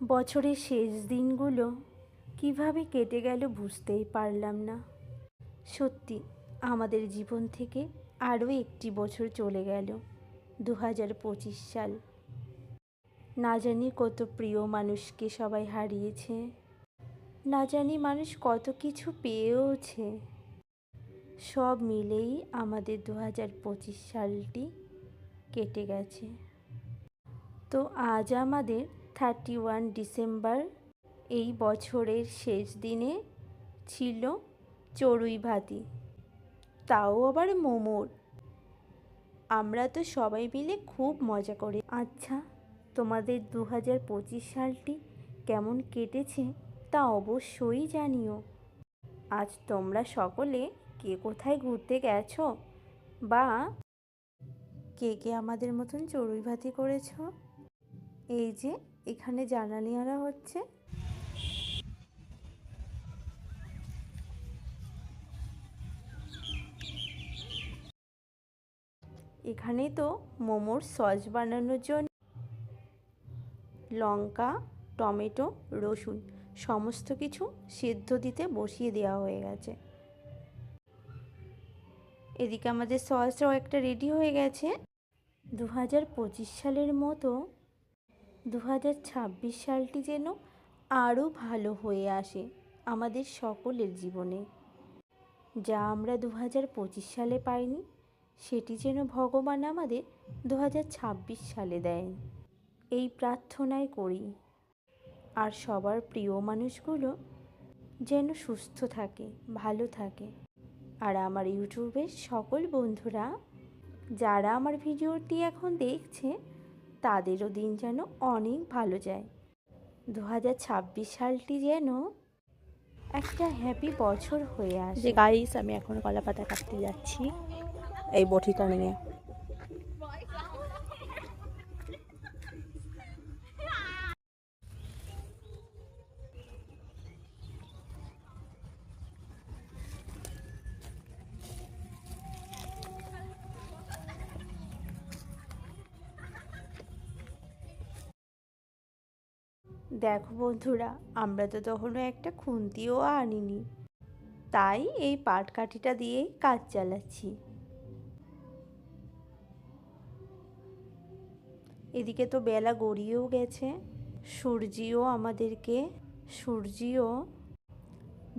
বছরের শেষ দিনগুলো কিভাবে কেটে গেল বুঝতেই পারলাম না। সত্যি আমাদের জীবন থেকে আরও একটি বছর চলে গেল, 2025 সাল। না জানি কত প্রিয় মানুষকে সবাই হারিয়েছে, না জানি মানুষ কত কিছু পেয়েওছে। সব মিলেই আমাদের 2025 সালটি কেটে গেছে। তো আজ আমাদের 31 ডিসেম্বর। এই বছরের শেষ দিনে ছিল চড়ুই ভাতি, তাও আবার মোমোর। আমরা তো সবাই মিলে খুব মজা করি। আচ্ছা, তোমাদের 2025 সালটি কেমন কেটেছে তা অবশ্যই জানিও। আজ তোমরা সকলে কে কোথায় ঘুরতে গেছো, বা কে কে আমাদের মতন চড়ুই ভাতি করেছো। এই যে এখানে জানালি আনা হচ্ছে। এখানে তো মোমোর সস বানানোর জন্য লঙ্কা, টমেটো, রসুন সমস্ত কিছু সিদ্ধ দিতে বসিয়ে দেওয়া হয়ে গেছে। এদিকে আমাদের সসটাও একটা রেডি হয়ে গেছে। 2025 সালের মতো 2026 সালটি যেন আরও ভালো হয়ে আসে আমাদের সকলের জীবনে। যা আমরা 2025 সালে পাইনি, সেটি যেন ভগবান আমাদের 2026 সালে দেয়, এই প্রার্থনাই করি। আর সবার প্রিয় মানুষগুলো যেন সুস্থ থাকে, ভালো থাকে। আর আমার ইউটিউবের সকল বন্ধুরা যারা আমার ভিডিওটি এখন দেখছে, তাদেরও দিন যেন অনেক ভালো যায়। 2026 সালটি যেন একটা হ্যাপি বছর হয়ে আসে। যে গাইস, আমি এখন কলা পাতা কাটতে যাচ্ছি এই বটিটা নিয়ে। দেখো বন্ধুরা, আমরা তো তখনও একটা খুন্তিও আনিনি, তাই এই পাটকাঠিটা দিয়েই কাজ চালাচ্ছি। এদিকে তো বেলা গড়িয়েও গেছে। সূর্যিও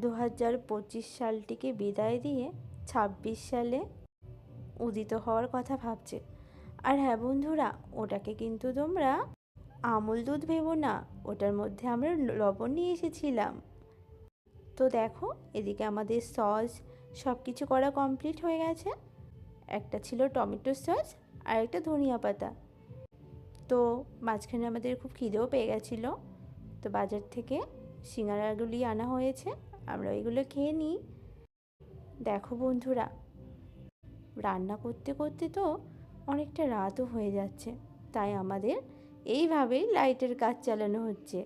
2025 সালটিকে বিদায় দিয়ে 26 সালে উদিত হওয়ার কথা ভাবছে। আর হ্যাঁ বন্ধুরা, ওটাকে কিন্তু তোমরা আমুল দুধ ভেবো না, ওটার মধ্যে আমরা লবণ নিয়ে এসেছিলাম। তো দেখো, এদিকে আমাদের সস সব কিছু করা কমপ্লিট হয়ে গেছে। একটা ছিল টমেটো সস আর একটা ধনিয়া পাতা। তো মাঝখানে আমাদের খুব খিদেও পেয়ে গেছিলো, তো বাজার থেকে সিঙ্গারাগুলি আনা হয়েছে, আমরা ওইগুলো খেয়ে নিই। দেখো বন্ধুরা, রান্না করতে করতে তো অনেকটা রাতও হয়ে যাচ্ছে, তাই আমাদের এইভাবেই লাইটের কাজ চালানো হচ্ছে।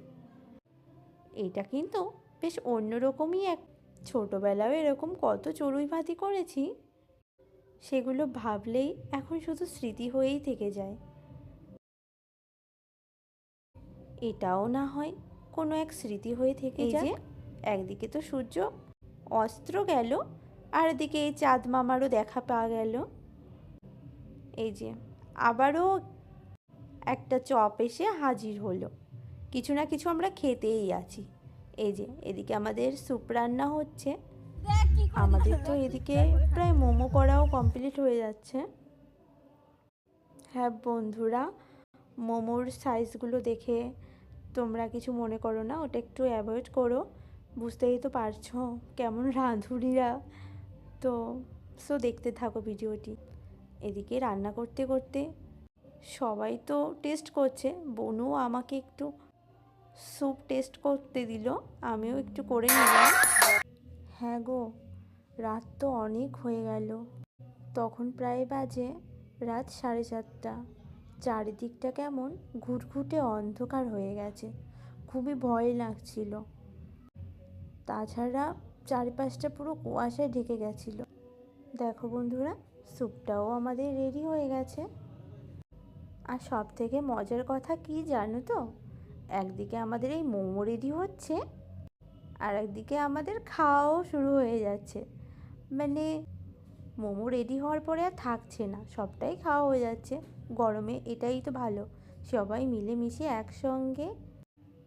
এটা কিন্তু বেশ অন্যরকমই ছোটোবেলাও এরকম কত চড়ুই ভাতি করেছি, সেগুলো ভাবলেই এখন শুধু স্মৃতি হয়েই থেকে যায়। এটাও না হয় কোনো এক স্মৃতি হয়ে থেকে যায়। একদিকে তো সূর্য অস্ত গেল, আর এদিকে এই চাঁদ মামারও দেখা পাওয়া গেল। এই যে আবারও একটা চপ এসে হাজির হলো। কিছু না কিছু আমরা খেতেই আছি। এই যে এদিকে আমাদের স্যুপ রান্না হচ্ছে। আমাদের তো এদিকে প্রায় মোমো করাও কমপ্লিট হয়ে যাচ্ছে। হ্যাঁ বন্ধুরা, মোমোর সাইজগুলো দেখে তোমরা কিছু মনে করো না, ওটা একটু অ্যাভয়েড করো। বুঝতেই তো পারছো কেমন রাঁধুনিরা। তো দেখতে থাকো ভিডিওটি। এদিকে রান্না করতে করতে সবাই তো টেস্ট করছে। বনু আমাকে একটু স্যুপ টেস্ট করতে দিল, আমিও একটু করে নিলাম। হ্যাঁ গো, রাত তো অনেক হয়ে গেল। তখন প্রায় বাজে রাত 4:30। চারিদিকটা কেমন ঘুটঘুটে অন্ধকার হয়ে গেছে, খুবই ভয় লাগছিল। তাছাড়া চারিপাশটা পুরো কুয়াশায় ঢেকে গেছিল। দেখো বন্ধুরা, স্যুপটাও আমাদের রেডি হয়ে গেছে। আর সব থেকে মজার কথা কি জানো তো, একদিকে আমাদের এই মোমো রেডি হচ্ছে, আর একদিকে আমাদের খাওয়াও শুরু হয়ে যাচ্ছে। মানে মোমো রেডি হওয়ার পরে আর থাকছে না, সবটাই খাওয়া হয়ে যাচ্ছে। গরমে এটাই তো ভালো, সবাই মিলেমিশে একসঙ্গে,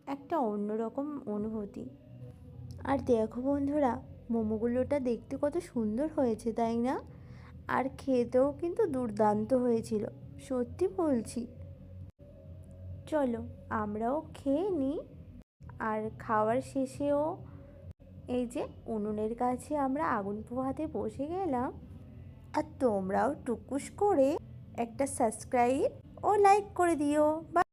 একটা অন্যরকম অনুভূতি। আর দেখো বন্ধুরা, মোমোগুলোটা দেখতে কত সুন্দর হয়েছে, তাই না? আর খেতেও কিন্তু দুর্দান্ত হয়েছিল, সত্যি বলছি। চলো আমরাও খেয়ে নিই। আর খাওয়ার শেষেও এই যে উনুনের কাছে আমরা আগুন পোহাতে বসে গেলাম। আর তোমরাও টুকুস করে একটা সাবস্ক্রাইব ও লাইক করে দিও।